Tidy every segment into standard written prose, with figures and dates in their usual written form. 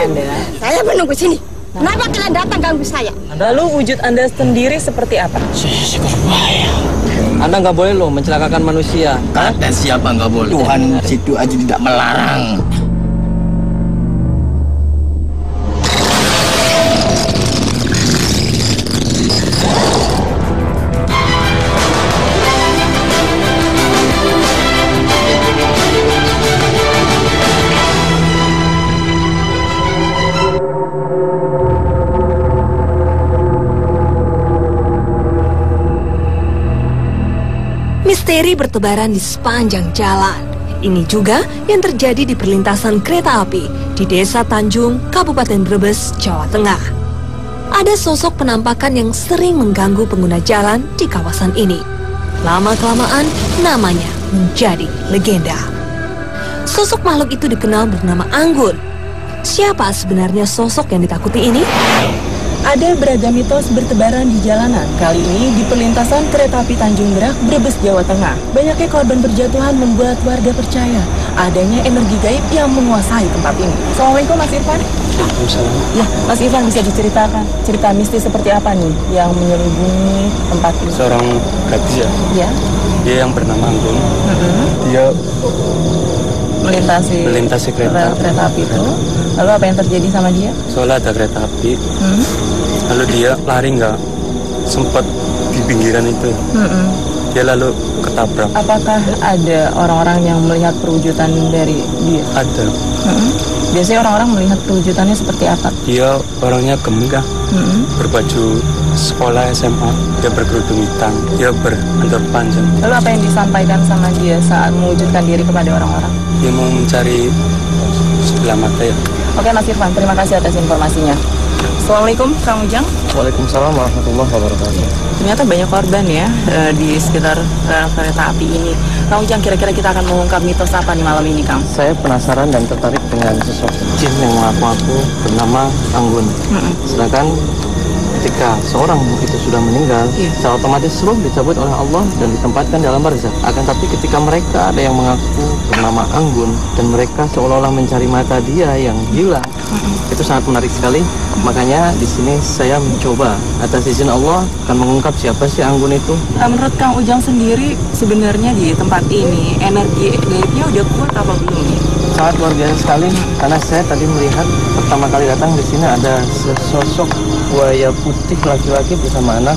Anda? Saya menunggu sini. Kenapa kalian datang ganggu saya? Lalu wujud Anda sendiri seperti apa? Saya berbahaya. Anda nggak boleh loh mencelakakan manusia. Kata siapa nggak boleh? Tuhan situ aja tidak melarang. Misteri bertebaran di sepanjang jalan. Ini juga yang terjadi di perlintasan kereta api di Desa Tanjung, Kabupaten Brebes, Jawa Tengah. Ada sosok penampakan yang sering mengganggu pengguna jalan di kawasan ini. Lama-kelamaan, namanya menjadi legenda. Sosok makhluk itu dikenal bernama Anggun. Siapa sebenarnya sosok yang ditakuti ini? Ada beragam mitos bertebaran di jalanan. Kali ini di perlintasan kereta api Tanjung Merak, Brebes, Jawa Tengah. Banyaknya korban berjatuhan membuat warga percaya adanya energi gaib yang menguasai tempat ini. Assalamualaikum Mas Irfan. Waalaikumsalam. Ya, Mas Irfan bisa diceritakan cerita mistis seperti apa nih yang menyelubungi tempat ini? Seorang gadis ya. Ya. Dia yang bernama Anggun. Dia melintasi kereta api itu. Lalu apa yang terjadi sama dia? soalnya ada kereta api. Lalu dia lari nggak sempat di pinggiran itu. Dia lalu ketabrak. Apakah ada orang-orang yang melihat perwujudan dari dia? Ada. Biasanya orang-orang melihat perwujudannya seperti apa? Dia orangnya gemuk ya. Berbaju sekolah SMA. Dia berkerudung hitam. Dia berandor panjang. Lalu apa yang disampaikan sama dia saat mewujudkan diri kepada orang-orang? Dia mau mencari sebelah mata ya. Oke Mas Irfan, terima kasih atas informasinya. Assalamualaikum Kang Ujang. Waalaikumsalam warahmatullahi wabarakatuh. Ternyata banyak korban ya di sekitar kereta api ini. Kang Ujang, kira-kira kita akan mengungkap mitos apa nih malam ini, Kang? Saya penasaran dan tertarik dengan sosok jin yang mengaku-ngaku bernama Anggun. Sedangkan ketika seorang itu sudah meninggal, secara otomatis roh dicabut oleh Allah dan ditempatkan dalam barzakh. Akan tapi ketika mereka ada yang mengaku bernama Anggun dan mereka seolah-olah mencari mata dia yang hilang, itu sangat menarik sekali. Makanya di sini saya mencoba atas izin Allah akan mengungkap siapa sih Anggun itu. Menurut Kang Ujang sendiri, sebenarnya di tempat ini energi gaibnya udah kuat apa belum nih? Sangat luar biasa sekali karena saya tadi melihat pertama kali datang di sini ada sesosok buaya putih laki-laki bersama anak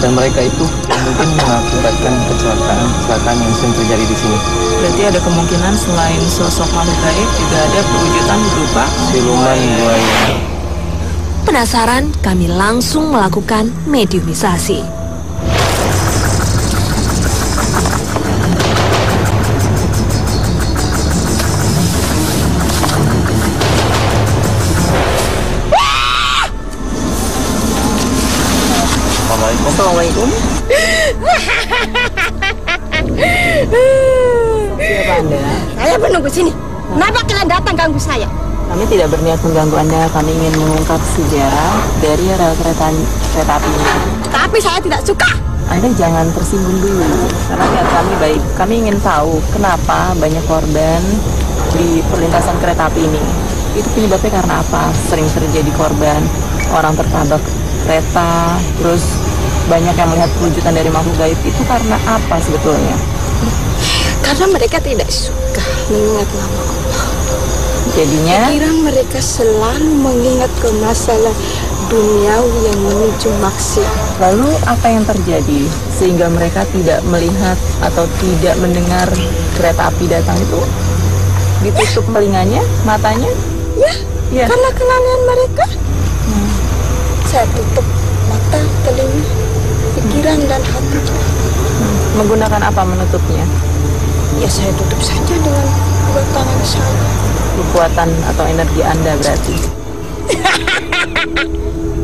dan mereka itu mungkin mengakibatkan kecelakaan yang sering terjadi di sini. Berarti ada kemungkinan selain sosok makhluk gaib juga ada perwujudan berupa siluman buaya. Penasaran, kami langsung melakukan mediumisasi. Assalamualaikum. Siapa Anda? Saya menunggu sini. Kenapa kalian datang ganggu saya? Kami tidak berniat mengganggu Anda. Kami ingin mengungkap sejarah dari rel kereta api ini. Tapi saya tidak suka. Anda jangan tersinggung dulu, karena niat kami baik. Kami ingin tahu kenapa banyak korban di perlintasan kereta api ini. Itu penyebabnya karena apa? Sering terjadi korban, orang tertabrak kereta, terus banyak yang melihat perwujudan dari makhluk gaib. Itu karena apa sebetulnya? Karena mereka tidak suka mengingat nama Allah. Jadinya Kira mereka selalu mengingat ke masalah duniawi yang menuju maksiat. lalu apa yang terjadi sehingga mereka tidak melihat atau tidak mendengar kereta api datang itu? Ditutup telinganya, matanya? Ya, karena kenalian mereka. Saya tutup mata, telinga, pikiran dan hati. Menggunakan apa menutupnya? Ya saya tutup saja dengan dua tangan saya. Kekuatan atau energi Anda berarti.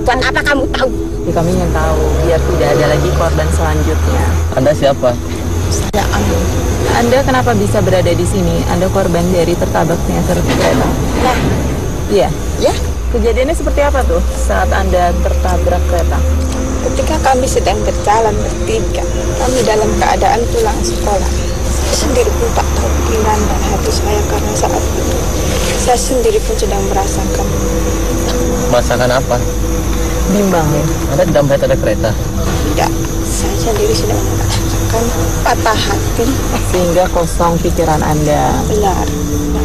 Buat apa kamu tahu? Ya, kami ingin tahu biar tidak ada lagi korban selanjutnya. Anda siapa? Saya Anggun. Anda kenapa bisa berada di sini? Anda korban dari tertabraknya kereta. Nah, Iya. ya, Kejadiannya seperti apa tuh saat Anda tertabrak kereta? ketika kami sedang berjalan bertiga, kami dalam keadaan pulang sekolah. Saya sendiri pun tak tahu pikiran dan hati saya karena saat itu Saya sendiri pun sedang merasakan. Merasakan apa? Bimbang ya. Ada di dalam ada kereta. Tidak, saya sendiri sedang merasakan patah hati. Sehingga kosong pikiran Anda. Benar.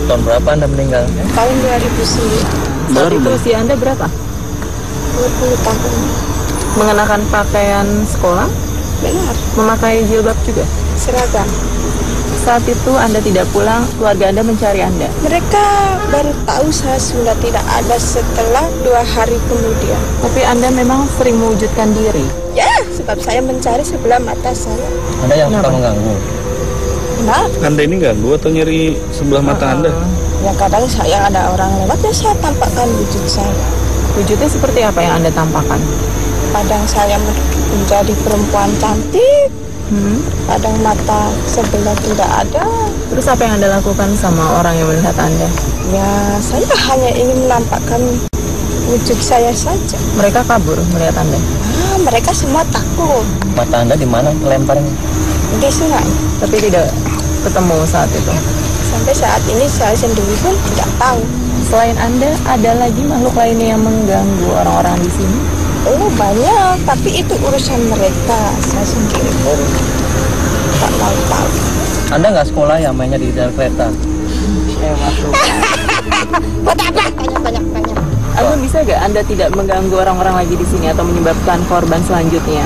Tahun berapa Anda meninggal? Tahun 2009, Saat itu usia Anda berapa? 20 tahun. Mengenakan pakaian sekolah? Benar, Memakai jilbab juga? seragam. Saat itu Anda tidak pulang, keluarga Anda mencari Anda. Mereka baru tahu saya sudah tidak ada setelah 2 hari kemudian. Tapi Anda memang sering mewujudkan diri. Ya, sebab saya mencari sebelah mata saya. Ada yang suka mengganggu. Nah, Anda ini ganggu atau nyeri sebelah mata Anda? yang kadang saya ada orang lewat, ya saya tampakkan wujud saya. Wujudnya seperti apa yang Anda tampakkan? Kadang saya menjadi perempuan cantik, kadang mata sebelah tidak ada. Terus apa yang Anda lakukan sama orang yang melihat Anda? Ya, saya hanya ingin menampakkan wujud saya saja. Mereka kabur melihat Anda. Mereka semua takut. Mata Anda di mana lemparnya? Di sungai. Tapi tidak ketemu saat itu. Sampai saat ini saya sendiri pun tidak tahu. Selain Anda, ada lagi makhluk lainnya yang mengganggu orang-orang di sini? Oh, banyak, tapi itu urusan mereka. Saya sendiri pun tak mau tahu. Anda nggak sekolah ya mainnya di dalam kereta? Buat apa? Banyak. Anda bisa gak Anda tidak mengganggu orang-orang lagi di sini atau menyebabkan korban selanjutnya?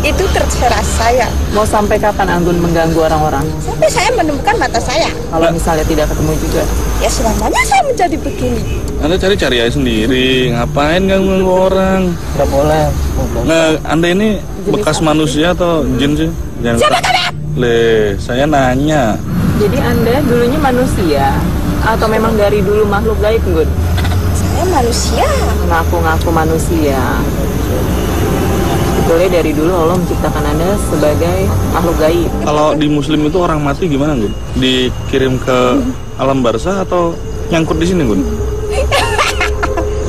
Itu terserah saya. Mau sampai kapan Anggun mengganggu orang-orang? Sampai saya menemukan mata saya. Kalau misalnya tidak ketemu juga. Ya selamanya saya menjadi begini. Anda cari-cari aja sendiri. Ngapain ganggu orang? Nggak boleh. Nah, Anda ini bekas manusia atau jin sih? Siapa kalian? Saya nanya. Jadi Anda dulunya manusia atau memang dari dulu makhluk gaib, Gun? Saya manusia. Ngaku-ngaku manusia. Sebetulnya dari dulu Allah menciptakan Anda sebagai makhluk gaib. Kalau di Muslim itu orang mati gimana, Gun? Dikirim ke alam barzah atau nyangkut di sini, Gun?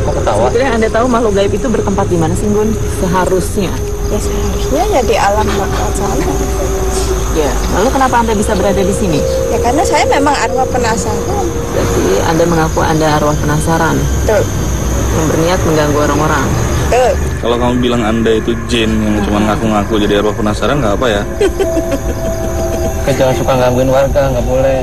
Kok ketawa? Sebetulnya Anda tahu makhluk gaib itu bertempat di mana sih, Gun? Seharusnya. Ya seharusnya ya di alam bakal sana. Ya, lalu kenapa Anda bisa berada di sini? Ya karena saya memang arwah penasaran. Berarti Anda mengaku Anda arwah penasaran Tuh, yang berniat mengganggu orang-orang. tuh. Kalau kamu bilang Anda itu jin yang cuma ngaku-ngaku jadi arwah penasaran, nggak apa ya? Jangan suka gangguin warga, nggak boleh.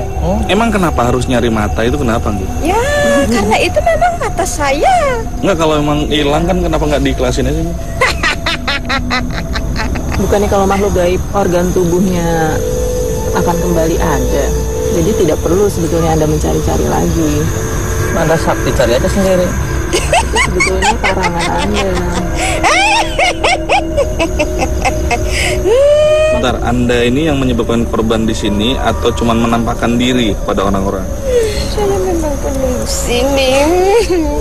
Emang kenapa harus nyari mata itu kenapa, Gun? Ya, karena itu memang mata saya. Nggak, kalau emang hilang kan kenapa nggak diikhlasin aja? Gun? Bukannya kalau makhluk gaib organ tubuhnya akan kembali ada. Jadi tidak perlu sebetulnya Anda mencari-cari lagi. Anda sakti cari aja sendiri. Itu sebetulnya karangan Anda. Bentar, Anda ini yang menyebabkan korban di sini atau cuma menampakkan diri kepada orang-orang? Saya memang perlu sini.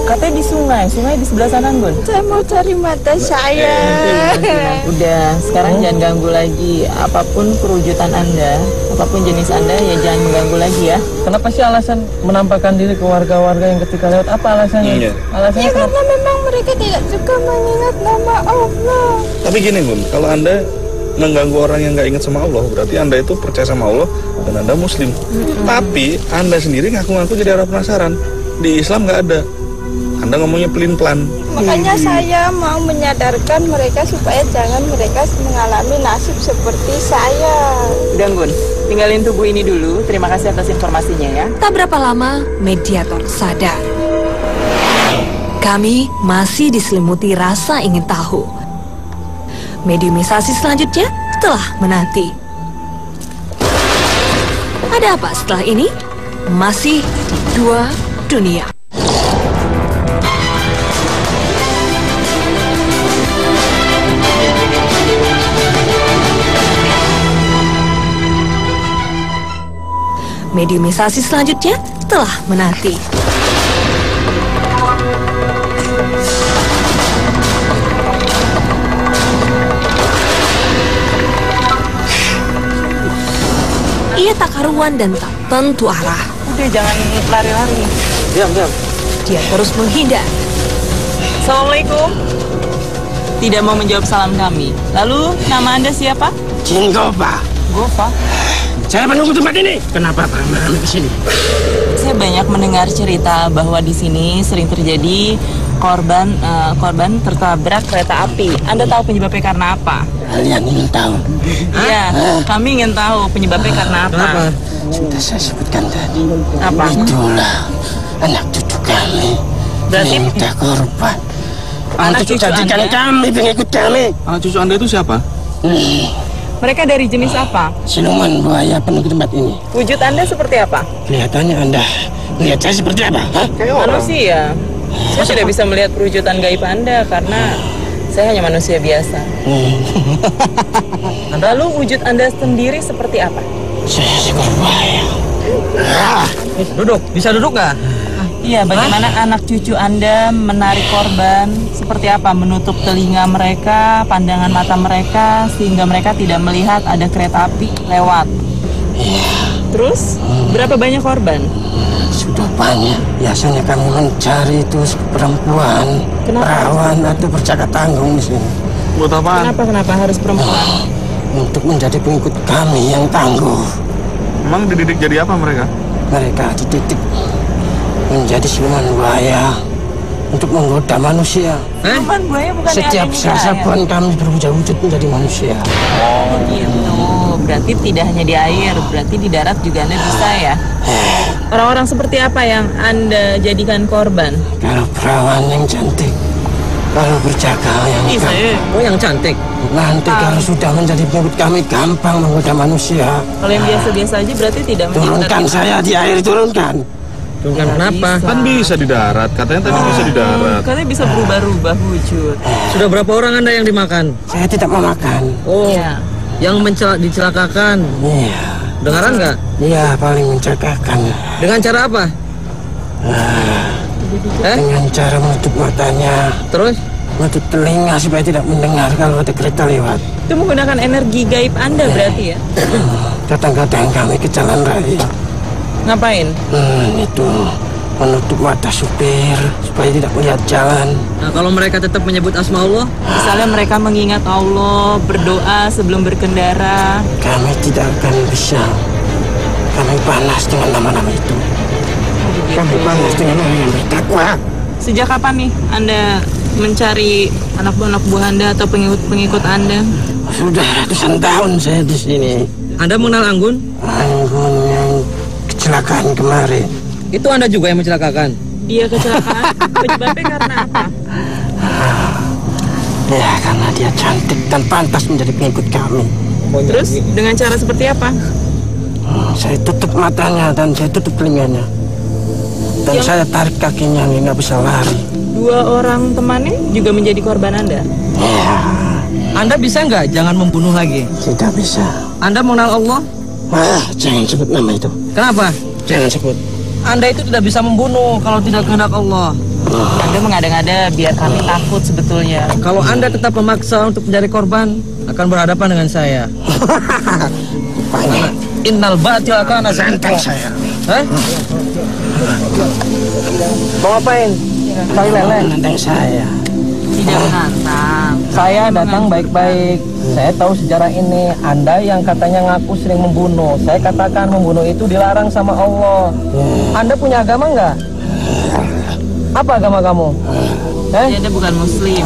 Katanya di sungai di sebelah sana, Gun. Saya mau cari mata saya. Udah, sekarang jangan ganggu lagi. Apapun perwujudan Anda, apapun jenis Anda, ya jangan mengganggu lagi ya. Kenapa sih alasan menampakkan diri ke warga-warga yang ketika lewat? Apa alasannya? Iya. Alasannya Ya kenapa? karena memang mereka tidak suka mengingat nama Allah. Tapi gini, Gun, kalau Anda mengganggu orang yang nggak ingat sama Allah, berarti Anda itu percaya sama Allah dan Anda Muslim. Tapi Anda sendiri ngaku-ngaku jadi arwah penasaran. Di Islam nggak ada. Anda ngomongnya pelin-pelan. Makanya saya mau menyadarkan mereka supaya jangan mereka mengalami nasib seperti saya. Udah, Gun. Tinggalin tubuh ini dulu. Terima kasih atas informasinya ya. Tak berapa lama, mediator sadar. Kami masih diselimuti rasa ingin tahu. Mediumisasi selanjutnya telah menanti. Ada apa setelah ini? Masih dua dunia. Mediumisasi selanjutnya telah menanti. Ia tak karuan dan tak tentu arah. Udah, jangan lari-lari. Diam. Dia terus menghindar. Assalamualaikum. Tidak mau menjawab salam kami. Lalu, nama Anda siapa? Jin Gopa. Gopa. Saya menunggu tempat ini. Kenapa Pak Mahmud di sini? Saya banyak mendengar cerita bahwa di sini sering terjadi korban tertabrak kereta api. Anda tahu penyebabnya karena apa? Kalian ingin tahu? Iya, kami ingin tahu penyebabnya karena apa. Kenapa? Sudah saya sebutkan tadi. Apa? Itulah anak cucu kami. Berarti Minta korban. anak Untuk cucu jadikan Anda? kami pengikut kami. Anak cucu Anda itu siapa? Mereka dari jenis apa? Siluman buaya penuh tempat ini. Wujud Anda seperti apa? Kelihatannya Anda melihat saya seperti apa? Hah? Manusia. Saya tidak bisa melihat perwujudan gaib Anda karena saya hanya manusia biasa. Lalu wujud Anda sendiri seperti apa? Saya seekor buaya. Duduk, bisa duduk nggak? Iya, bagaimana anak cucu Anda menarik korban? Seperti apa? Menutup telinga mereka, pandangan mata mereka, sehingga mereka tidak melihat ada kereta api lewat. Terus, berapa banyak korban? Sudah banyak. Biasanya kami mencari itu perempuan, Kenapa? perawan atau berjaga tanggung di sini. Buat apaan? Kenapa harus perempuan? Untuk menjadi pengikut kami yang tangguh. Emang dididik jadi apa mereka? Mereka dididik menjadi siluman buaya untuk menggoda manusia. Siluman buaya bukan Setiap selasa pun kami berwujud menjadi manusia. Oh gitu. Berarti tidak hanya di air, berarti di darat juga Anda bisa ya? Orang-orang seperti apa yang Anda jadikan korban? Kalau perawan yang cantik, kalau berjaga yang gampang. Oh, yang cantik. Nanti kalau sudah menjadi pengikut kami gampang menggoda manusia. Kalau yang biasa-biasa aja berarti tidak Turunkan saya di air, turunkan. Turunkan kenapa? Kan bisa di darat. Katanya tadi bisa di darat. Katanya bisa berubah-ubah wujud. Sudah berapa orang Anda yang dimakan? Saya tidak mau makan. Oh, Iya. yang dicelakakan. Iya, Dengaran nggak? iya paling mencegahkan. Dengan cara apa? Dengan cara menutup matanya, Terus? menutup telinga supaya tidak mendengar kalau ada kereta lewat. Itu menggunakan energi gaib Anda berarti ya? Kadang-kadang kami ke jalan raya. Ngapain? Itu menutup mata supir supaya tidak melihat jalan. Nah, kalau mereka tetap menyebut asma Allah, Misalnya mereka mengingat Allah, berdoa sebelum berkendara. Kami tidak akan bisa. Kami panas dengan nama-nama itu. Kami panas dengan orang yang bertakwa. Sejak kapan nih Anda mencari anak buah Anda atau pengikut Anda? Sudah ratusan tahun saya di sini. Anda mengenal Anggun? Anggun yang kecelakaan kemarin. Itu Anda juga yang mencelakakan? Dia kecelakaan, penyebabnya karena apa? Ya, karena dia cantik dan pantas menjadi pengikut kami. Terus dengan cara seperti apa? Saya tutup matanya dan saya tutup telinganya. Dan saya tarik kakinya, dia nggak bisa lari. Dua orang temannya juga menjadi korban Anda? Ya, Anda bisa nggak jangan membunuh lagi? tidak bisa. Anda mengenal Allah? Jangan sebut nama itu. Kenapa? Jangan sebut. Anda itu tidak bisa membunuh kalau tidak kehendak Allah. Anda mengada-ngada biar kami takut sebetulnya. Kalau Anda tetap memaksa untuk menjadi korban, akan berhadapan dengan saya. Rupanya. Innal batila kana Santai saya. Hah? Mau ngapain? Cari lele. Nantang saya. Tidak menantang. Saya datang baik-baik. Saya tahu sejarah ini. Anda yang katanya ngaku sering membunuh. Saya katakan membunuh itu dilarang sama Allah. Anda punya agama nggak? Apa agama kamu? Jadi Anda bukan muslim.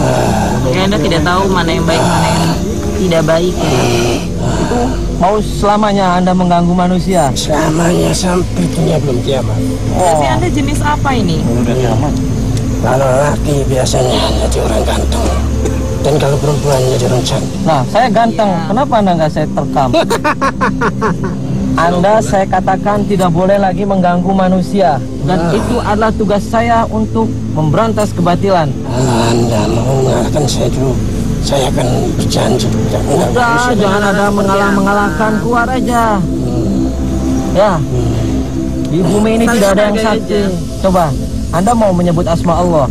Jadi Anda tidak tahu mana yang baik, mana yang tidak baik ya. Itu mau selamanya Anda mengganggu manusia? Selamanya sampai dunia belum kiamat. Berarti Anda jenis apa ini? Udah kiamat. Kalau laki biasanya jadi orang ganteng. Dan kalau perempuan jadi orang cantik. Nah, saya ganteng. Kenapa Anda nggak saya terkam? Anda saya katakan tidak boleh lagi mengganggu manusia. Dan itu adalah tugas saya untuk memberantas kebatilan. Kalau Anda mau mengalahkan saya dulu, saya akan berjanji tidak mengganggu Udah, manusia. jangan ada mengalah-mengalahkan, keluar aja. Ya, di bumi ini tidak ada yang sakti. Coba, Anda mau menyebut asma Allah.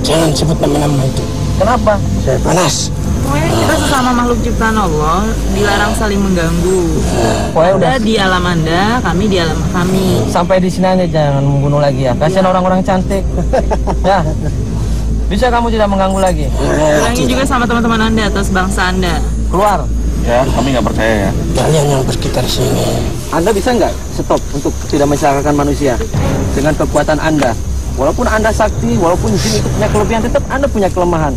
Jangan sebut nama-nama itu. Kenapa? Saya panas. Pokoknya kita sesama makhluk ciptaan Allah dilarang saling mengganggu. Pokoknya udah Anda di alam Anda, kami di alam kami. sampai di sini aja, jangan membunuh lagi ya. Kasihan orang-orang cantik. Ya, bisa kamu tidak mengganggu lagi. Bilangin juga sama teman-teman Anda atau sebangsa Anda. Keluar. Ya, kami nggak percaya ya. Kalian yang bersekitar sini. Anda bisa nggak stop untuk tidak mencelakakan manusia dengan kekuatan Anda? Walaupun Anda sakti, walaupun jin itu punya kelebihan, tetap Anda punya kelemahan.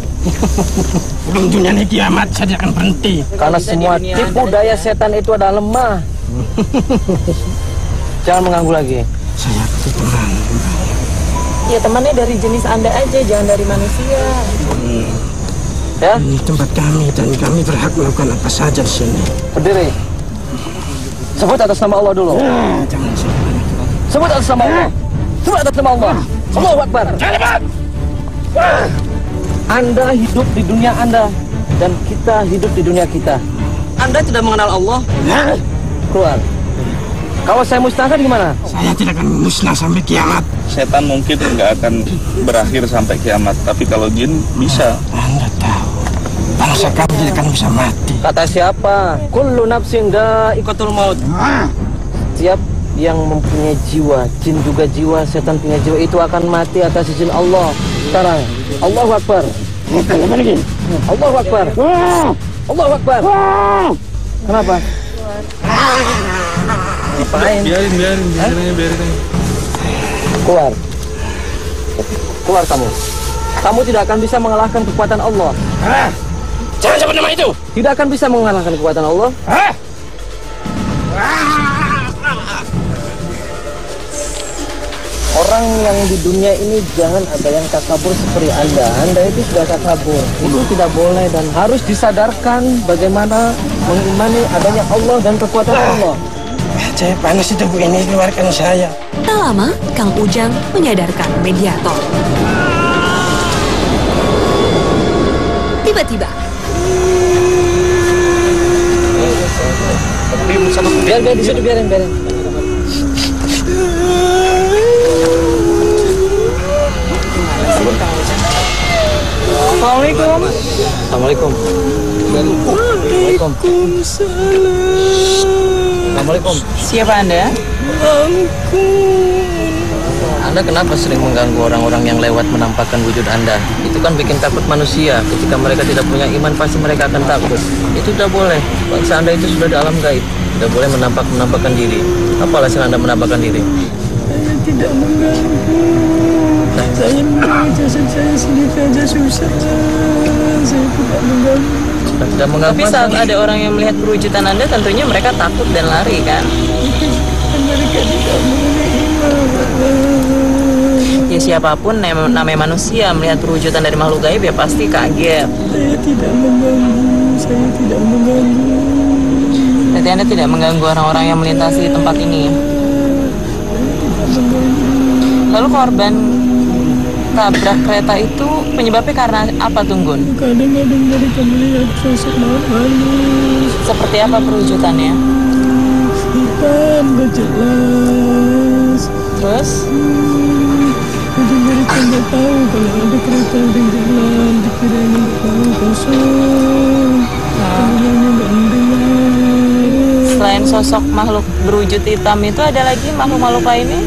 Belum dunia ini kiamat saja akan berhenti. Karena semua tipu daya setan itu adalah lemah. Jangan mengganggu lagi. Saya teman. Ya temannya dari jenis Anda aja, jangan dari manusia. Ya, Ini tempat kami dan kami berhak melakukan apa saja di sini. berdiri. Sebut atas nama Allah dulu. Jangan sini. Sebut atas nama Allah. Sebut atas nama Allah. Allahu Akbar. Anda hidup di dunia Anda dan kita hidup di dunia kita. Anda tidak mengenal Allah. Keluar. Kalau saya musnahkan gimana? Saya tidak akan musnah sampai kiamat. Setan mungkin nggak akan berakhir sampai kiamat, tapi kalau jin bisa. Anda tahu, bangsa kami tidak akan bisa mati. Kata siapa? Kullu nafsin dha'iqatul maut. Setiap yang mempunyai jiwa, jin juga jiwa, setan punya jiwa, itu akan mati atas izin Allah. Sekarang, Allahu Akbar. Allahu Akbar. Allahu Akbar. Kenapa? Ngapain? Biarin aja. Keluar. Keluar kamu. Kamu tidak akan bisa mengalahkan kekuatan Allah. Jangan sebut nama itu. Tidak akan bisa mengalahkan kekuatan Allah. Orang yang di dunia ini jangan ada yang takabur seperti Anda. Anda itu sudah takabur. Itu tidak boleh dan harus disadarkan bagaimana mengimani adanya Allah dan kekuatan Allah. Saya panas itu Bu, ini keluarkan saya. Tak lama, Kang Ujang menyadarkan mediator. Tiba-tiba, Biar di situ, biarin. Assalamualaikum. Assalamualaikum. Assalamualaikum. Siapa Anda? Anda kenapa sering mengganggu orang-orang yang lewat menampakkan wujud Anda? Itu kan bikin takut manusia. Ketika mereka tidak punya iman, pasti mereka akan takut. Itu tidak boleh. Bangsa Anda itu sudah di alam gaib. Tidak boleh menampakkan diri. Apa alasan Anda menampakkan diri? Saya tidak mengganggu. Saya mengganggu jasad saya sendiri aja susah. Saya tidak mengganggu. Tidak mengganggu. Tapi saat ada orang yang melihat perwujudan Anda, tentunya mereka takut dan lari kan? Mereka tidak menerima. Ya siapapun namanya manusia melihat perwujudan dari makhluk gaib ya pasti kaget. Saya tidak mengganggu. Saya tidak mengganggu. Berarti Anda tidak mengganggu orang-orang yang melintasi tempat ini. Lalu korban tabrak kereta itu penyebabnya karena apa, Tunggun? Kadang-kadang mereka melihat sosok halus. Seperti apa perwujudannya? Hitam, gak jelas. Terus? Jadi mereka nggak tahu kalau ada kereta yang jalan. Dikira nggak tahu kosong. Kayaknya nggak melihat. Selain sosok makhluk berwujud hitam itu ada lagi makhluk-makhluk lainnya?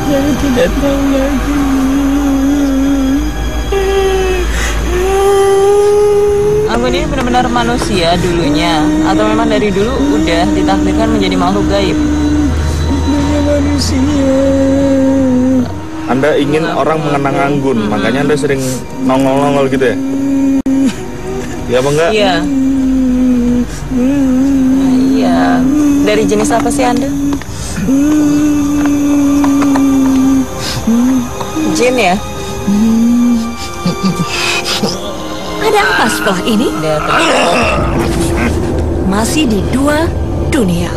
Saya tidak tahu lagi. Anggun ini benar-benar manusia dulunya atau memang dari dulu udah ditakdirkan menjadi makhluk gaib? Dunia manusia. Anda ingin orang mengenang Anggun, makanya Anda sering nongol-nongol gitu ya? Ya apa enggak? Iya. Iya. Dari jenis apa sih Anda? Jin ya? ada apa setelah ini? Masih di Dua Dunia.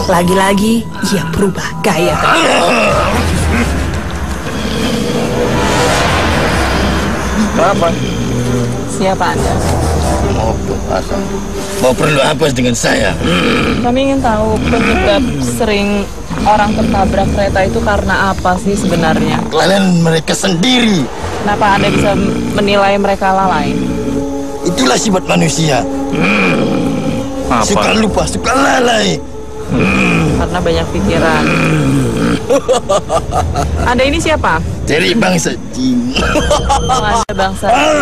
Lagi-lagi ia berubah gaya. Kenapa? Siapa Anda? Mau perlu apa dengan saya? Kami ingin tahu penyebab sering orang tertabrak kereta itu karena apa sih sebenarnya? Kalian mereka sendiri. Kenapa Anda bisa menilai mereka lalai? Itulah sifat manusia. Suka lupa, suka lalai. Karena banyak pikiran. Anda ini siapa? Dari bangsa jin. Oh, Anda bangsa jin.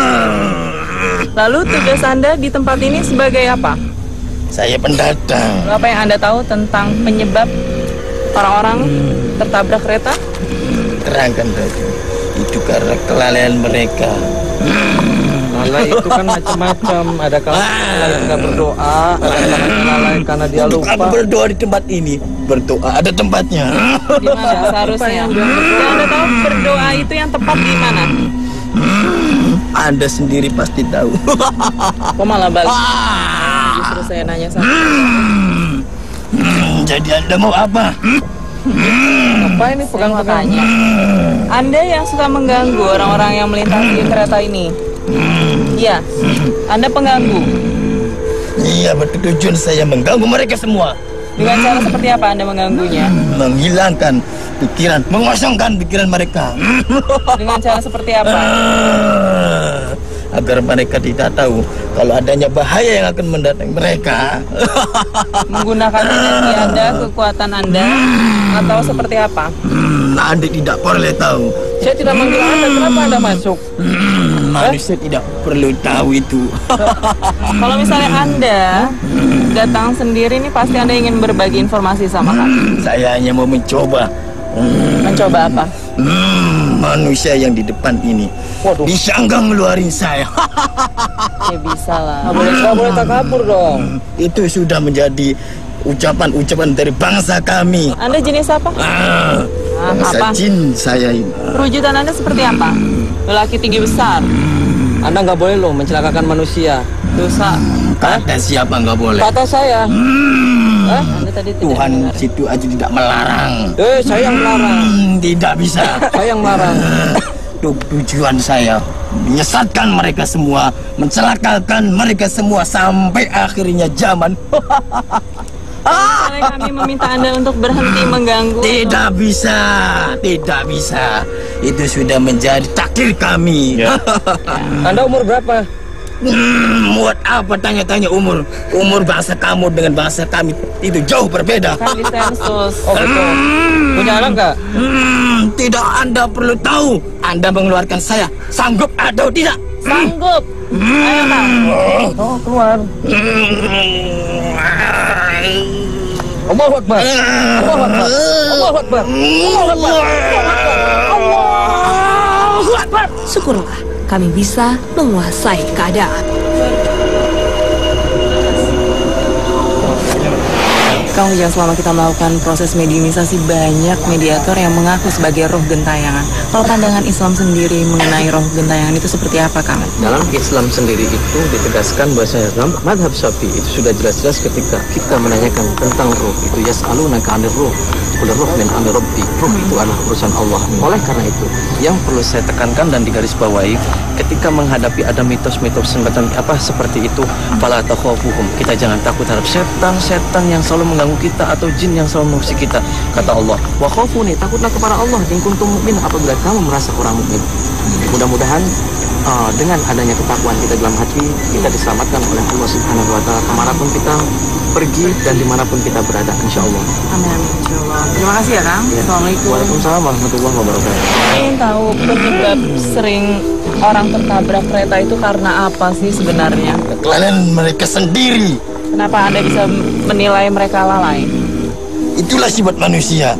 Lalu tugas Anda di tempat ini sebagai apa? Saya pendatang. Apa yang Anda tahu tentang penyebab orang-orang tertabrak kereta? Terangkan tadi. Itu karena kelalaian mereka. Lalai itu kan macam-macam. Ada lalai karena berdoa, ada lalai karena dia Untuk apa lupa. berdoa di tempat ini? Berdoa ada tempatnya. Di mana seharusnya? Yang Anda tahu berdoa itu yang tepat di mana? Anda sendiri pasti tahu. Kok malah balik? Justru saya nanya sama Jadi Anda mau apa? apa ini pegang-pegang? Anda yang suka mengganggu orang-orang yang melintasi kereta ini. Iya, Anda pengganggu. Iya, betul, tujuan saya mengganggu mereka semua. Dengan cara seperti apa Anda mengganggunya? Menghilangkan pikiran, mengosongkan pikiran mereka. Dengan cara seperti apa? Agar mereka tidak tahu kalau adanya bahaya yang akan mendatangi mereka. Menggunakan energi Anda, kekuatan Anda, atau seperti apa? Anda tidak boleh tahu. Saya tidak manggil Anda, kenapa Anda masuk? Manusia tidak perlu tahu itu. Kalau misalnya Anda datang sendiri nih, pasti Anda ingin berbagi informasi sama kami. Saya hanya mau mencoba. Mencoba apa? Manusia yang di depan ini bisa nggak ngeluarin saya? Ya bisa lah. Nggak boleh takabur dong. Itu sudah menjadi ucapan-ucapan dari bangsa kami. Anda jenis apa? Bangsa Apa? jin saya ini. Perwujudan Anda seperti apa? Lelaki tinggi besar. Anda nggak boleh loh mencelakakan manusia. Dosa. Kata siapa nggak boleh? Kata saya. Anda tadi tidak Tuhan dengar. situ aja tidak melarang. Saya yang melarang. Tidak bisa. Saya yang melarang. Tujuan saya menyesatkan mereka semua, mencelakakan mereka semua sampai akhirnya zaman. Misalnya kami meminta Anda untuk berhenti mengganggu. Tidak bisa, tidak bisa. Itu sudah menjadi takdir kami. Anda umur berapa? Buat apa tanya-tanya umur? Umur bangsa kamu dengan bangsa kami itu jauh berbeda. Kan di sensus. Oh betul. Punya anak nggak? Tidak, Anda perlu tahu. Anda mengeluarkan saya sanggup atau tidak? Sanggup. Ayo Kang. Oh keluar. Allahu Akbar. Allahu Akbar. Allahu Akbar. Allahu Akbar. Syukurlah kami bisa menguasai keadaan. Kang Ujang, selama kita melakukan proses mediumisasi, banyak mediator yang mengaku sebagai roh gentayangan. Kalau pandangan Islam sendiri mengenai roh gentayangan itu seperti apa, Kang? Dalam Islam sendiri itu ditegaskan bahwasanya dalam madhab Syafi'i itu sudah jelas-jelas ketika kita menanyakan tentang ruh itu yas'alunaka 'anir ruh qul ruh min amri rabbi. Ruh itu adalah urusan Allah. Oleh karena itu, yang perlu saya tekankan dan digarisbawahi ketika menghadapi ada mitos-mitos semacam apa seperti itu, fala takhafuhum. Kita jangan takut terhadap setan-setan yang selalu mengganggu kita atau jin yang selalu mengusik kita. Kata Allah, wa khafuni, takutlah kepada Allah in kuntum mukmin apabila kamu merasa orang mukmin. Mudah-mudahan dengan adanya ketakwaan kita dalam hati, kita diselamatkan oleh Allah Subhanahu wa taala kemanapun kita pergi dan dimanapun kita berada, insya Allah. Amin, amin, insya Allah. Terima kasih ya, Kang. Assalamualaikum. Waalaikumsalam warahmatullahi wabarakatuh. Ingin tahu penyebab sering orang tertabrak kereta itu karena apa sih sebenarnya? Kelalaian mereka sendiri. Kenapa Anda bisa menilai mereka lalai? Itulah sifat manusia.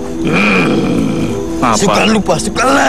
Suka lupa, suka lalai.